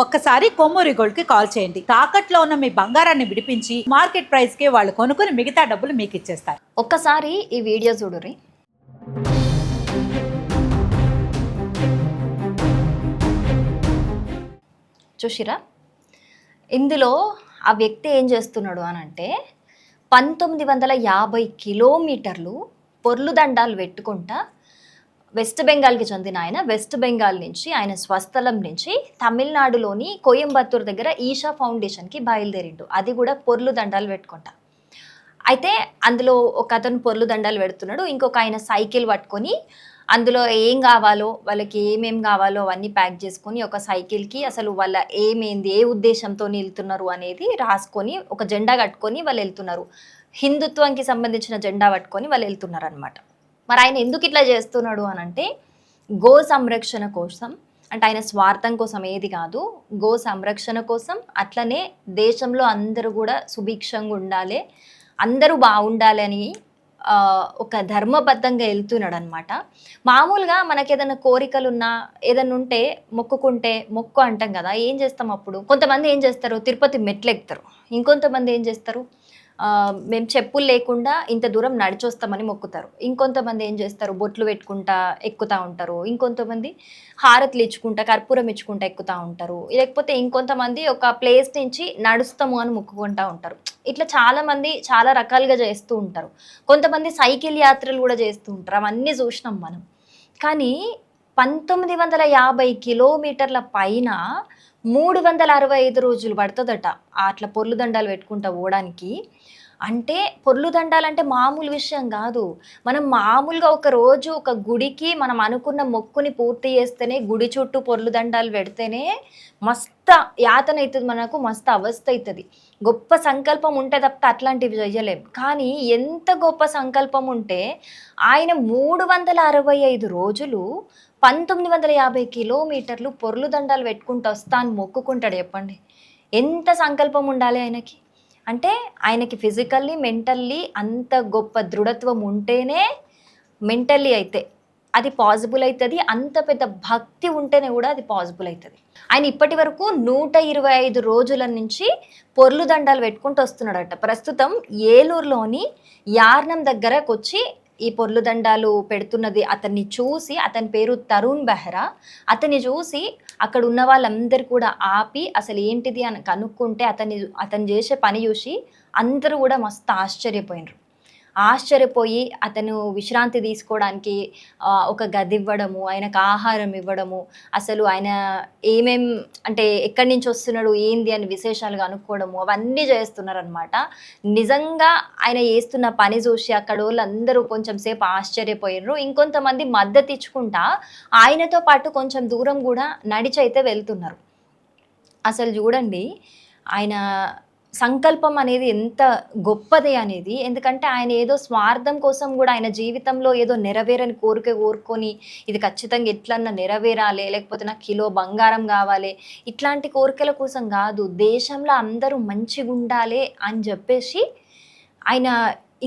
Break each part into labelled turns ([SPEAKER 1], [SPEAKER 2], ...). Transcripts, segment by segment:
[SPEAKER 1] ఒక్కసారి కొమ్మూరి గోల్డ్ కి కాల్ చేయండి. తాకట్లో ఉన్న మీ బంగారాన్ని విడిపించి మార్కెట్ ప్రైస్ కి వాళ్ళు కొనుక్కుని మిగతా డబ్బులు మీకు ఇచ్చేస్తారు.
[SPEAKER 2] ఒక్కసారి ఈ వీడియో చూడుర్రి. చూసిరా, ఇందులో ఆ వ్యక్తి ఏం చేస్తున్నాడు అని అంటే 1950 కిలోమీటర్లు పొర్లు దండాలు పెట్టుకుంటా వెస్ట్ బెంగాల్కి చెందిన ఆయన వెస్ట్ బెంగాల్ నుంచి ఆయన స్వస్థలం నుంచి తమిళనాడులోని కోయంబత్తూర్ దగ్గర ఈషా ఫౌండేషన్కి బయలుదేరిండు. అది కూడా పొర్లు దండాలు పెట్టుకుంటా. అయితే అందులో ఒక అతను పొర్లు దండాలు పెడుతున్నాడు, ఇంకొక ఆయన సైకిల్ పట్టుకొని అందులో ఏం కావాలో వాళ్ళకి ఏమేం కావాలో అవన్నీ ప్యాక్ చేసుకొని ఒక సైకిల్కి అసలు వాళ్ళ ఏమేంది ఏ ఉద్దేశంతో వెళ్తున్నారు అనేది రాసుకొని ఒక జెండా కట్టుకొని వాళ్ళు వెళ్తున్నారు. హిందుత్వంకి సంబంధించిన జెండా పట్టుకొని వాళ్ళు వెళ్తున్నారు అనమాట. మరి ఆయన ఎందుకు ఇట్లా చేస్తున్నాడు అని అంటే గో సంరక్షణ కోసం, అంటే ఆయన స్వార్థం కోసం ఏది కాదు, గో సంరక్షణ కోసం, అట్లనే దేశంలో అందరూ కూడా సుభిక్షంగా ఉండాలి, అందరూ బాగుండాలి అని ఒక ధర్మబద్ధంగా వెళ్తున్నాడు అనమాట. మామూలుగా మనకి ఏదైనా కోరికలున్నా ఏదైనా ఉంటే మొక్కుకుంటే మొక్కు అంటాం కదా, ఏం చేస్తాం అప్పుడు? కొంతమంది ఏం చేస్తారు, తిరుపతి మెట్లు ఎక్కుతారు. ఇంకొంతమంది ఏం చేస్తారు, మేము చెప్పులు లేకుండా ఇంత దూరం నడిచొస్తామని మొక్కుతారు. ఇంకొంతమంది ఏం చేస్తారు, బొట్లు పెట్టుకుంటా ఎక్కుతూ ఉంటారు. ఇంకొంతమంది హారతులు ఇచ్చుకుంటా కర్పూరం ఇచ్చుకుంటా ఎక్కుతూ ఉంటారు. లేకపోతే ఇంకొంతమంది ఒక ప్లేస్ నుంచి నడుస్తాము అని మొక్కుకుంటూ ఉంటారు. ఇట్లా చాలామంది చాలా రకాలుగా చేస్తూ ఉంటారు. కొంతమంది సైకిల్ యాత్రలు కూడా చేస్తూ ఉంటారు. అవన్నీ చూసినాం మనం. కానీ 1950 కిలోమీటర్ల పైన 365 రోజులు పడుతుందట అట్లా పొర్లు దండాలు పెట్టుకుంటా పోవడానికి. అంటే పొర్లు దండాలంటే మామూలు విషయం కాదు. మనం మామూలుగా ఒక రోజు ఒక గుడికి మనం అనుకున్న మొక్కుని పూర్తి చేస్తేనే, గుడి చుట్టూ పొర్లు దండాలు పెడితేనే మస్తు యాతన అవుతుంది, మనకు మస్తు అవస్థ అవుతుంది. గొప్ప సంకల్పం ఉంటే తప్ప అట్లాంటివి చెయ్యలేం. కానీ ఎంత గొప్ప సంకల్పం ఉంటే ఆయన 365 రోజులు 1950 కిలోమీటర్లు పొర్లు దండాలు పెట్టుకుంటూ వస్తా అని మొక్కుకుంటాడు. చెప్పండి ఎంత సంకల్పం ఉండాలి ఆయనకి. అంటే ఆయనకి ఫిజికల్లీ మెంటల్లీ అంత గొప్ప దృఢత్వం ఉంటేనే మెంటల్లీ అయితే అది పాసిబుల్ అవుతుంది. అంత పెద్ద భక్తి ఉంటేనే కూడా అది పాసిబుల్ అవుతుంది. ఆయన ఇప్పటి వరకు 125 రోజుల నుంచి పొర్లు దండాలు పెట్టుకుంటూ వస్తున్నాడట. ప్రస్తుతం ఏలూరులోని యార్నం దగ్గరకు వచ్చి ఈ పొర్లు దండాలు పెడుతున్నది అతన్ని చూసి, అతని పేరు తరుణ్ బెహ్రా, అతన్ని చూసి అక్కడ ఉన్న వాళ్ళందరూ కూడా ఆపి అసలు ఏంటిది అని కనుక్కుంటే అతను చేసే పని చూసి అందరూ కూడా మస్తు ఆశ్చర్యపోయి అతను విశ్రాంతి తీసుకోవడానికి ఒక గది ఇవ్వడము, ఆయనకు ఆహారం ఇవ్వడము, అసలు ఆయన ఏమేం అంటే ఎక్కడి నుంచి వస్తున్నాడు ఏంది అని విశేషాలుగా అనుకోవడము, అవన్నీ చేస్తున్నారనమాట. నిజంగా ఆయన చేస్తున్న పని చూసి అక్కడ వాళ్ళందరూ కొంచెం సేపు ఆశ్చర్యపోయారు. ఇంకొంతమంది మద్దతు ఇచ్చుకుంటా ఆయనతో పాటు కొంచెం దూరం కూడా నడిచైతే వెళ్తున్నారు. అసలు చూడండి ఆయన సంకల్పం అనేది ఎంత గొప్పది అనేది. ఎందుకంటే ఆయన ఏదో స్వార్థం కోసం కూడా ఆయన జీవితంలో ఏదో నెరవేరని కోరుకొని ఇది ఖచ్చితంగా ఎట్లన్నా నెరవేరాలి, లేకపోతే నాకు కిలో బంగారం కావాలి, ఇట్లాంటి కోరికల కోసం కాదు, దేశంలో అందరూ మంచిగా ఉండాలి అని చెప్పేసి ఆయన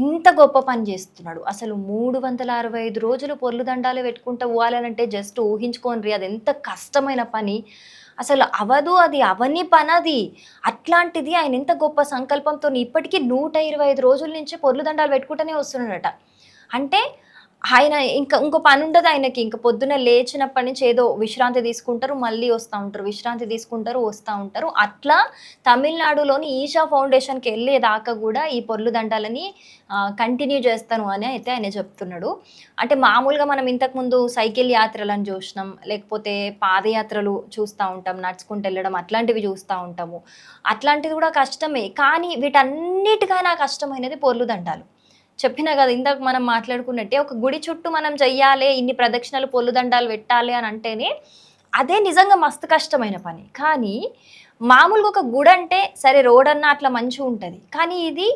[SPEAKER 2] ఇంత గొప్ప పని చేస్తున్నాడు. అసలు 365 రోజులు పొర్లు దండాలు పెట్టుకుంటూ పోవాలనంటే జస్ట్ ఊహించుకోండి, అది ఎంత కష్టమైన పని. అసలు అవదు, అది అవని పనది. అట్లాంటిది ఆయన ఎంత గొప్ప సంకల్పంతో ఇప్పటికీ 125 రోజుల నుంచి పొర్లు దండాలు పెట్టుకుంటూనే వస్తున్నాడట. అంటే ఆయన ఇంకో పని ఉండదు ఆయనకి. ఇంక పొద్దున లేచినప్పటి నుంచి ఏదో విశ్రాంతి తీసుకుంటారు, మళ్ళీ వస్తూ ఉంటారు, విశ్రాంతి తీసుకుంటారు, వస్తూ ఉంటారు. అట్లా తమిళనాడులోని ఈషా ఫౌండేషన్కి వెళ్ళేదాకా కూడా ఈ పొర్లు దండాలని కంటిన్యూ చేస్తాను అని అయితే ఆయన చెప్తున్నాడు. అంటే మామూలుగా మనం ఇంతకుముందు సైకిల్ యాత్రలను చూసినాం, లేకపోతే పాదయాత్రలు చూస్తూ ఉంటాం, నడుచుకుంటూ వెళ్ళడం అట్లాంటివి చూస్తూ ఉంటాము. అట్లాంటిది కూడా కష్టమే. కానీ వీటన్నిటికైనా కష్టమైనది పొర్లు దండాలు. చెప్పినా కదా ఇందాక మనం మాట్లాడుకున్నట్టే, ఒక గుడి చుట్టూ మనం చెయ్యాలి, ఇన్ని ప్రదక్షిణలు పొర్లు దండాలు పెట్టాలి అని అంటేనే అదే నిజంగా మస్తు కష్టమైన పని. కానీ మామూలుగా ఒక గుడి అంటే సరే రోడ్ అన్నా అట్లా మంచిగా ఉంటుంది. కానీ ఇది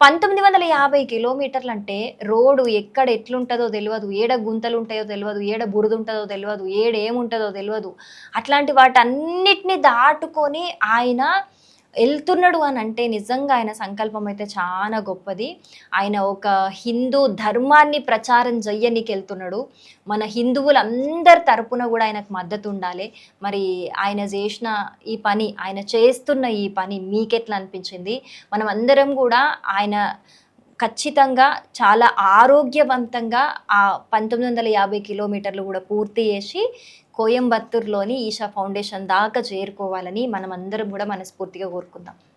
[SPEAKER 2] 1950 కిలోమీటర్లు అంటే రోడ్డు ఎక్కడ ఎట్లుంటుందో తెలియదు, ఏడ గుంతలు ఉంటాయో తెలియదు, ఏడ బురద ఉంటుందో తెలియదు, ఏడ ఏముంటుందో తెలియదు. అట్లాంటి వాటన్నిటిని దాటుకొని ఆయన వెళ్తున్నాడు అని అంటే నిజంగా ఆయన సంకల్పం అయితే చాలా గొప్పది. ఆయన ఒక హిందూ ధర్మాన్ని ప్రచారం చెయ్యనీకి వెళ్తున్నాడు. మన హిందువులందరి తరపున కూడా ఆయనకు మద్దతు ఉండాలి. మరి ఆయన చేసిన ఈ పని, ఆయన చేస్తున్న ఈ పని మీకెట్లా అనిపించింది? మనం అందరం కూడా ఆయన ఖచ్చితంగా చాలా ఆరోగ్యవంతంగా ఆ 1950 కిలోమీటర్లు కూడా పూర్తి చేసి కోయంబత్తూర్‌లోని ఈషా ఫౌండేషన్ దాకా చేరుకోవాలని మనమందరం కూడా మనస్ఫూర్తిగా కోరుకుందాం.